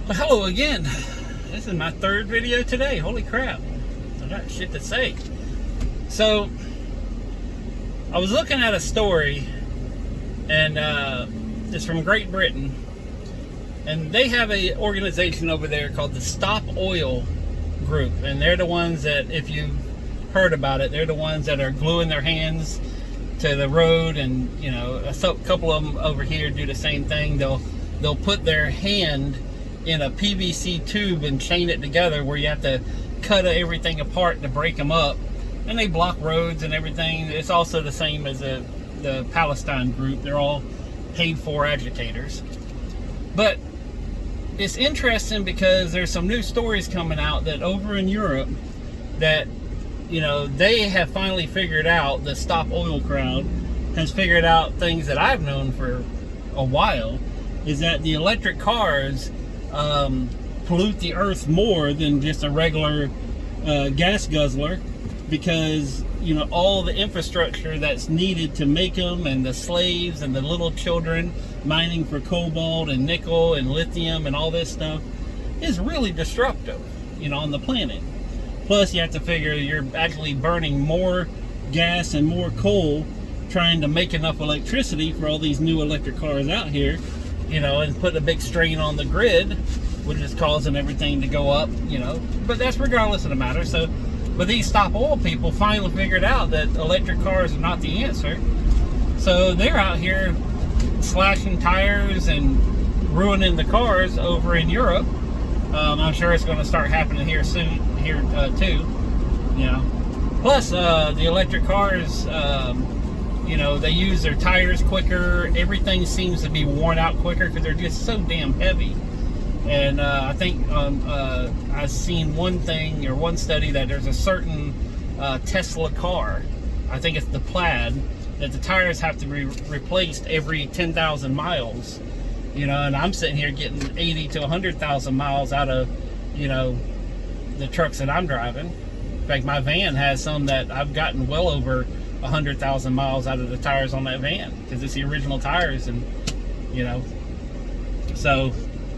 Well, hello again. This is my third video today. Holy crap. I got shit to say. So, I was looking at a story, and it's from Great Britain. And they have an organization over there called the Stop Oil Group. And they're the ones that, if you've heard about it, they're the ones that are gluing their hands to the road. And, you know, a couple of them over here do the same thing. They'll put their hand in a PVC tube and chain it together, where you have to cut everything apart to break them up, and they block roads and everything. It's also the same as the Palestine group. They're all paid for agitators. But it's interesting because there's some new stories coming out that over in Europe that, you know, they have finally figured out, the Stop Oil crowd has figured out things that I've known for a while, is that the electric cars pollute the earth more than just a regular gas guzzler, because, you know, all the infrastructure that's needed to make them, and the slaves and the little children mining for cobalt and nickel and lithium and all this stuff is really disruptive, you know, on the planet. Plus, you have to figure you're actually burning more gas and more coal trying to make enough electricity for all these new electric cars out here, you know, and put a big strain on the grid, which is causing everything to go up, you know. But that's regardless of the matter. So, but these Stop Oil people finally figured out that electric cars are not the answer. So they're out here slashing tires and ruining the cars over in Europe. I'm sure it's going to start happening here soon, too, you know. Plus, the electric cars, you know, they use their tires quicker. Everything seems to be worn out quicker because they're just so damn heavy. And I think I've seen one thing, or one study, that there's a certain Tesla car, I think it's the Plaid, that the tires have to be replaced every 10,000 miles. You know, and I'm sitting here getting 80 to 100,000 miles out of, you know, the trucks that I'm driving. In fact, my van has some that I've gotten well over 100,000 miles out of the tires on that van, because it's the original tires. And, you know, so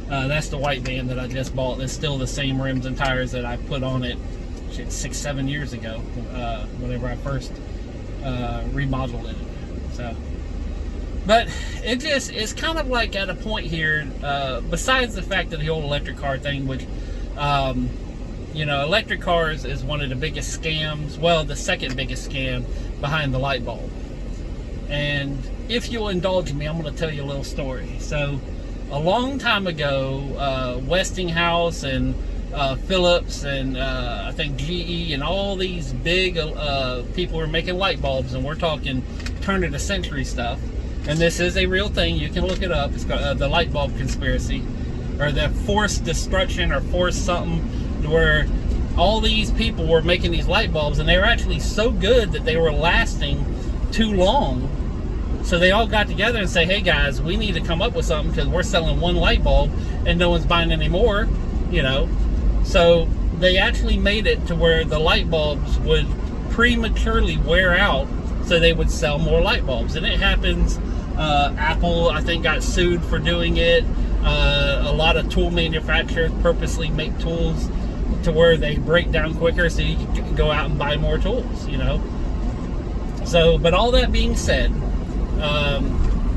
that's the white van that I just bought. It's still the same rims and tires that I put on it 6-7 years ago, whenever I first remodeled it. So, but it's kind of like at a point here, besides the fact that the whole electric car thing, which, you know, electric cars is one of the biggest scams, well, the second biggest scam behind the light bulb. And if you'll indulge me, I'm going to tell you a little story. So, a long time ago, Westinghouse and Philips and I think GE and all these big people were making light bulbs, and we're talking turn of the century stuff. And this is a real thing. You can look it up. It's called the light bulb conspiracy, or the forced destruction, or forced something, where all these people were making these light bulbs, and they were actually so good that they were lasting too long. So they all got together and say, hey guys, we need to come up with something, because we're selling one light bulb and no one's buying any more, you know. So they actually made it to where the light bulbs would prematurely wear out, so they would sell more light bulbs. And it happens. Apple, I think, got sued for doing it. A lot of tool manufacturers purposely make tools to where they break down quicker, so you can go out and buy more tools, you know. So, but all that being said,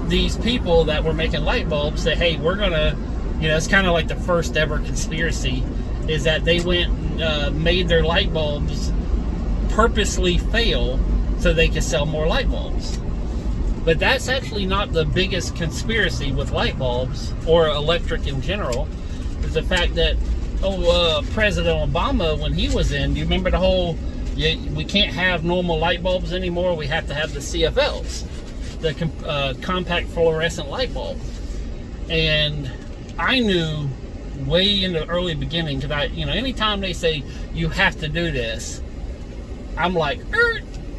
these people that were making light bulbs say, hey, we're gonna, you know, it's kind of like the first ever conspiracy, is that they went and made their light bulbs purposely fail so they could sell more light bulbs. But that's actually not the biggest conspiracy with light bulbs, or electric in general. Is the fact that, President Obama, when he was in, do you remember the whole, we can't have normal light bulbs anymore, we have to have the CFLs, the compact fluorescent light bulb. And I knew way in the early beginning, because you know, anytime they say you have to do this, I'm like,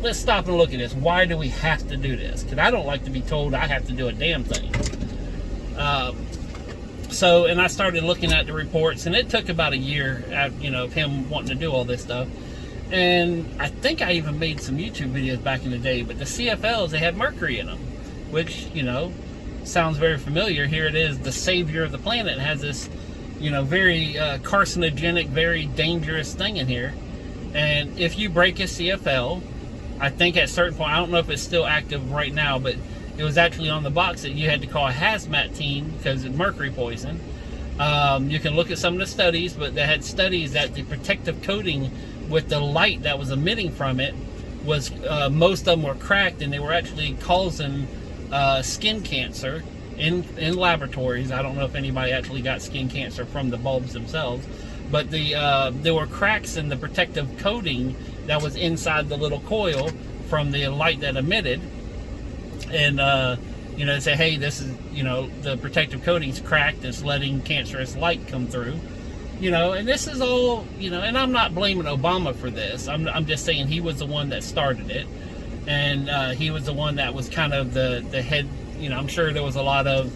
let's stop and look at this. Why do we have to do this? Because I don't like to be told I have to do a damn thing. So, and I started looking at the reports, and it took about a year, you know, of him wanting to do all this stuff. And I think I even made some YouTube videos back in the day, but the CFLs, they had mercury in them, which, you know, sounds very familiar. Here it is, the savior of the planet has this very carcinogenic, very dangerous thing in here. And if you break a CFL, I think at a certain point, I don't know if it's still active right now, but it was actually on the box that you had to call a hazmat team because of mercury poison. You can look at some of the studies, but they had studies that the protective coating with the light that was emitting from it was, most of them were cracked, and they were actually causing skin cancer in laboratories. I don't know if anybody actually got skin cancer from the bulbs themselves, but there were cracks in the protective coating that was inside the little coil from the light that emitted. And they say, hey, this is, the protective coating's cracked, it's letting cancerous light come through. And this is all, and I'm not blaming Obama for this. I'm just saying he was the one that started it, and he was the one that was kind of the head. I'm sure there was a lot of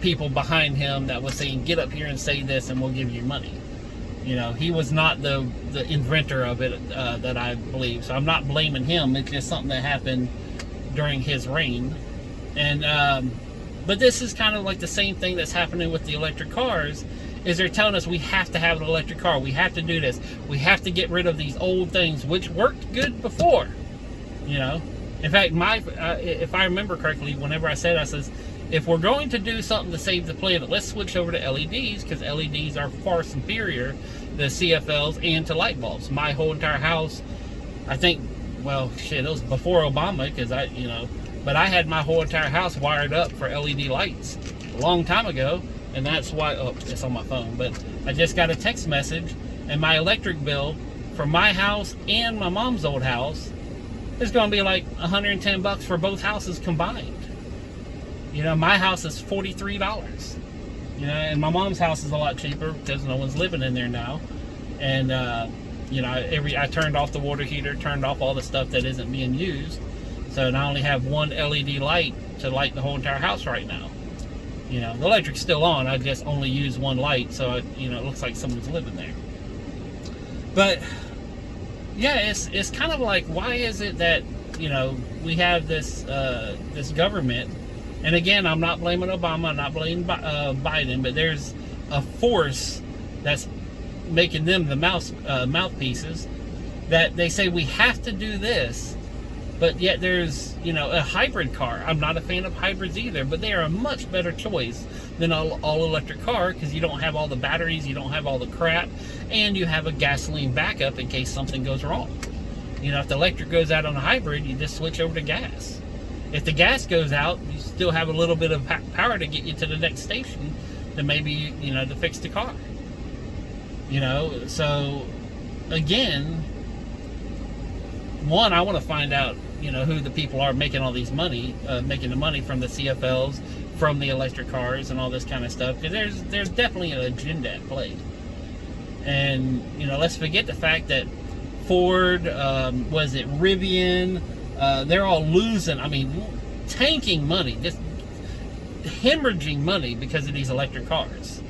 people behind him that was saying, get up here and say this and we'll give you money. He was not the inventor of it, that I believe. So I'm not blaming him. It's just something that happened during his reign. And but this is kind of like the same thing that's happening with the electric cars, is they're telling us we have to have an electric car, we have to do this, we have to get rid of these old things which worked good before. In fact, if I remember correctly, whenever I says, if we're going to do something to save the planet, let's switch over to LEDs, because LEDs are far superior to CFLs and to light bulbs. My whole entire house, I think, well, shit, it was before Obama, because but I had my whole entire house wired up for LED lights a long time ago, and that's why, oh, it's on my phone, but I just got a text message, and my electric bill for my house and my mom's old house is going to be like $110 for both houses combined. My house is $43. And my mom's house is a lot cheaper because no one's living in there now. And I turned off the water heater, turned off all the stuff that isn't being used. So I only have one LED light to light the whole entire house right now. The electric's still on. I just only use one light, so it looks like someone's living there. But yeah, it's kind of like, why is it that we have this government? And again, I'm not blaming Obama, I'm not blaming Biden, but there's a force that's making them the mouthpieces, that they say we have to do this, but yet there's a hybrid car. I'm not a fan of hybrids either, but they are a much better choice than an all electric car, because you don't have all the batteries, you don't have all the crap, and you have a gasoline backup in case something goes wrong. If the electric goes out on a hybrid, you just switch over to gas. If the gas goes out, you still have a little bit of power to get you to the next station to maybe, to fix the car. So again, one, I want to find out, who the people are making all these money, making the money from the CFLs, from the electric cars and all this kind of stuff, because there's definitely an agenda at play. And, let's forget the fact that Ford, was it Rivian, they're all losing, tanking money, just hemorrhaging money because of these electric cars.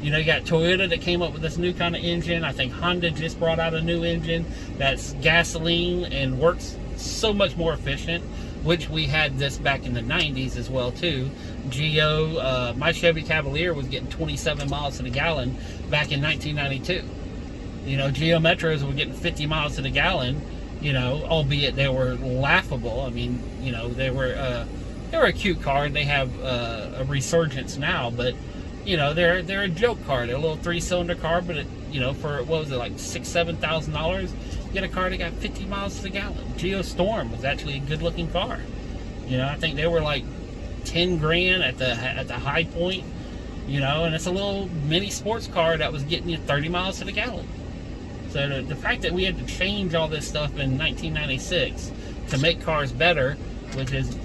You got Toyota that came up with this new kind of engine. I think Honda just brought out a new engine that's gasoline and works so much more efficient, which we had this back in the 90s as well too. Geo, my Chevy Cavalier was getting 27 miles to the gallon back in 1992. Geo Metros were getting 50 miles to the gallon, albeit they were laughable. They were a cute car, and they have a resurgence now, but they're a joke car. They're a little 3-cylinder car, but for what was it, like $6,000-7,000, you get a car that got 50 miles to the gallon. Geo Storm was actually a good-looking car. I think they were like 10 grand at the high point. And it's a little mini sports car that was getting you 30 miles to the gallon. So the fact that we had to change all this stuff in 1996 to make cars better, which is,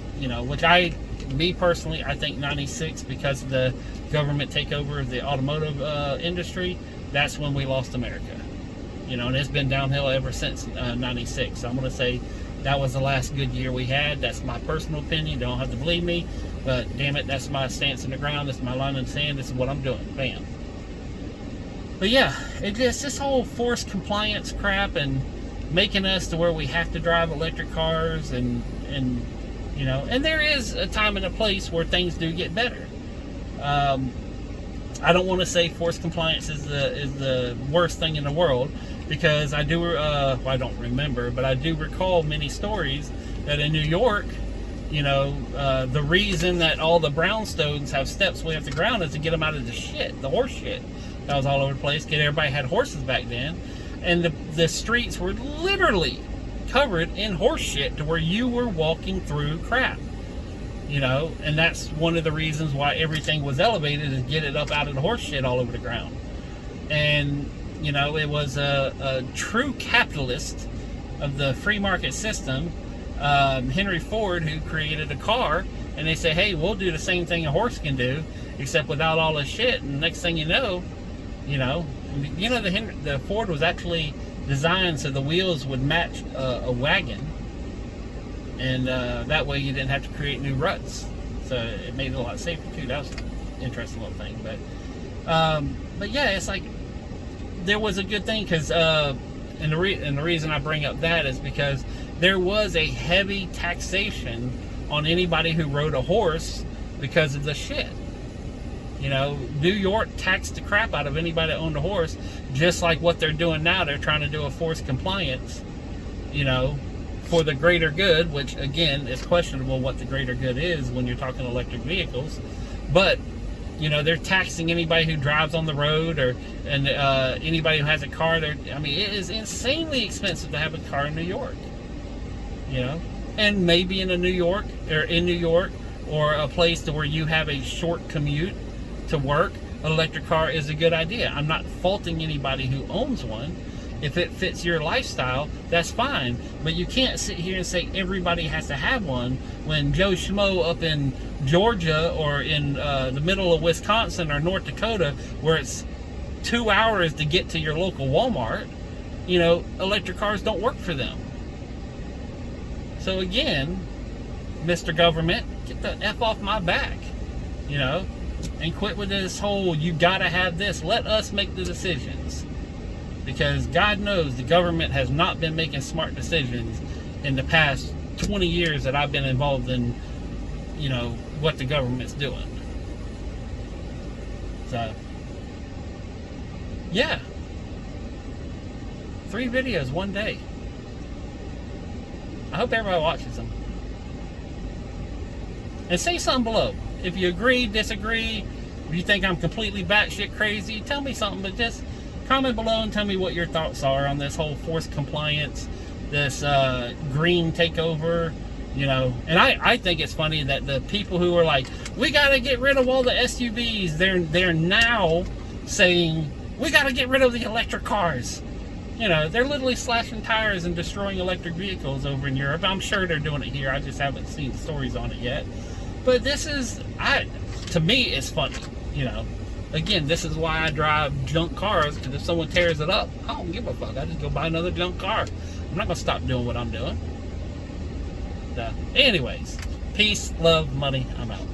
me personally, I think 96, because of the government takeover of the automotive industry, that's when we lost America. And it's been downhill ever since 96. So I'm going to say that was the last good year we had. That's my personal opinion. You don't have to believe me, but damn it, that's my stance in the ground. That's my line in the sand. This is what I'm doing. Bam. But yeah, this whole forced compliance crap and making us to where we have to drive electric cars, and there is a time and a place where things do get better. I don't want to say forced compliance is the worst thing in the world, because I do, well, I don't remember, but I do recall many stories that in New York, you know, the reason that all the brownstones have steps way off the ground is to get them out of the shit, the horse shit that was all over the place. Because everybody had horses back then, and the streets were literally covered in horse shit to where you were walking through crap. You know, and that's one of the reasons why everything was elevated, is get it up out of the horse shit all over the ground. And, you know, it was a true capitalist of the free market system, Henry Ford, who created a car, and they say, hey, we'll do the same thing a horse can do, except without all this shit. And next thing you know, the Ford was actually designed so the wheels would match a wagon. And that way you didn't have to create new ruts. So it made it a lot safer too. That was an interesting little thing. But yeah, it's like there was a good thing, because and the reason I bring up that is because there was a heavy taxation on anybody who rode a horse because of the shit. You know, New York taxed the crap out of anybody that owned a horse, just like what they're doing now. They're trying to do a forced compliance, you know, for the greater good, which again is questionable what the greater good is when you're talking electric vehicles. But you know, they're taxing anybody who drives on the road, and anybody who has a car. I mean, it is insanely expensive to have a car in New York. You know, and maybe in New York or a place to where you have a short commute to work, an electric car is a good idea. I'm not faulting anybody who owns one. If it fits your lifestyle, that's fine. But you can't sit here and say everybody has to have one when Joe Schmo up in Georgia or in the middle of Wisconsin or North Dakota, where it's 2 hours to get to your local Walmart, you know, electric cars don't work for them. So again, Mr. Government, get the F off my back, you know, and quit with this whole, you gotta have this. Let us make the decisions. Because God knows the government has not been making smart decisions in the past 20 years that I've been involved in, you know, what the government's doing. So, yeah. 3 videos, one day. I hope everybody watches them. And say something below. If you agree, disagree, if you think I'm completely batshit crazy, tell me something, but just comment below and tell me what your thoughts are on this whole forced compliance, this green takeover, you know. And I think it's funny that the people who are like, we got to get rid of all the SUVs, they're now saying, we got to get rid of the electric cars. You know, they're literally slashing tires and destroying electric vehicles over in Europe. I'm sure they're doing it here. I just haven't seen stories on it yet. But this is, to me, it's funny, you know. Again, this is why I drive junk cars, because if someone tears it up, I don't give a fuck. I just go buy another junk car. I'm not going to stop doing what I'm doing. So, anyways, peace, love, money. I'm out.